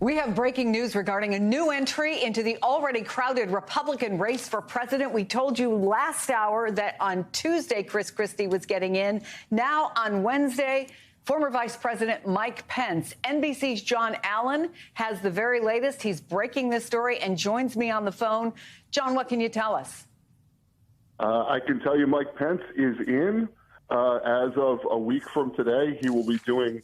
We have breaking news regarding a new entry into the already crowded Republican race for president. We told you last hour that on Tuesday, Chris Christie was getting in. Now on Wednesday, former Vice President Mike Pence. NBC's John Allen has the very latest. He's breaking this story and joins me on the phone. John, what can you tell us? I can tell you Mike Pence is in. As of a week from today, he will be doing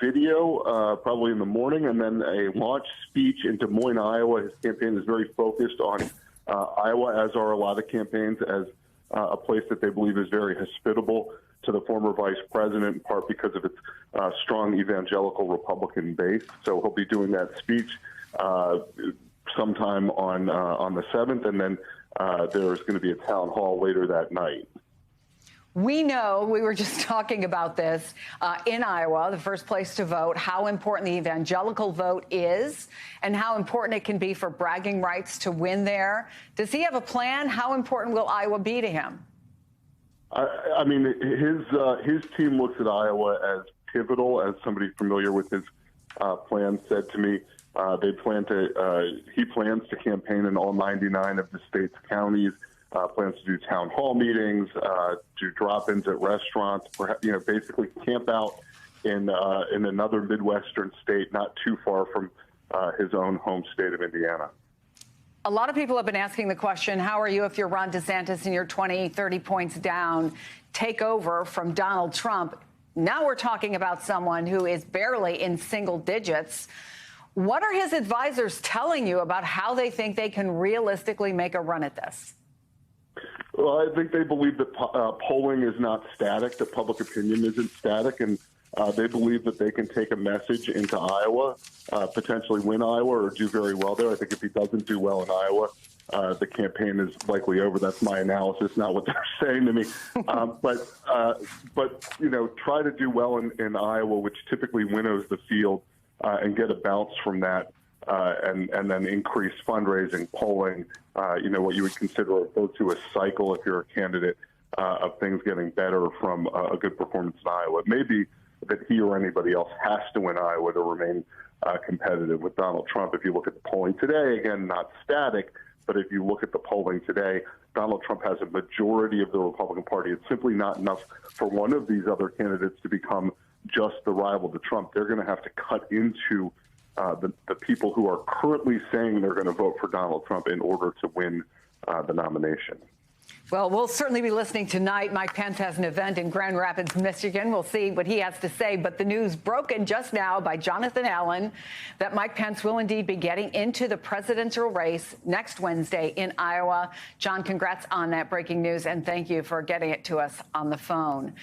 video probably in the morning, and then a launch speech in Des Moines, Iowa. His campaign is very focused on Iowa, as are a lot of campaigns, as a place that they believe is very hospitable to the former vice president, in part because of its strong evangelical Republican base. So he'll be doing that speech sometime on the 7th, and then there's going to be a town hall later that night. We know, we were just talking about this in Iowa, the first place to vote, how important the evangelical vote is and how important it can be for bragging rights to win there. Does he have a plan? How important will Iowa be to him? I mean, his team looks at Iowa as pivotal. As somebody familiar with his plan said to me, he plans to campaign in all 99 of the state's counties. Plans to do town hall meetings, do drop-ins at restaurants, basically camp out in another Midwestern state not too far from his own home state of Indiana. A lot of people have been asking the question, how are you if you're Ron DeSantis and you're 20, 30 points down, take over from Donald Trump? Now we're talking about someone who is barely in single digits. What are his advisors telling you about how they think they can realistically make a run at this? Well, I think they believe that polling is not static, that public opinion isn't static, and they believe that they can take a message into Iowa, potentially win Iowa or do very well there. I think if he doesn't do well in Iowa, the campaign is likely over. That's my analysis, not what they're saying to me. But try to do well in Iowa, which typically winnows the field, and get a bounce from that. And then increase fundraising, polling, what you would consider a virtuous cycle if you're a candidate of things getting better from a good performance in Iowa. It may be that he or anybody else has to win Iowa to remain competitive with Donald Trump. If you look at the polling today, again, not static, but if you look at the polling today, Donald Trump has a majority of the Republican Party. It's simply not enough for one of these other candidates to become just the rival to Trump. They're going to have to cut into the people who are currently saying they're going to vote for Donald Trump in order to win the nomination. Well, we'll certainly be listening tonight. Mike Pence has an event in Grand Rapids, Michigan. We'll see what he has to say. But the news broken just now by Jonathan Allen that Mike Pence will indeed be getting into the presidential race next Wednesday in Iowa. John, congrats on that breaking news, and thank you for getting it to us on the phone.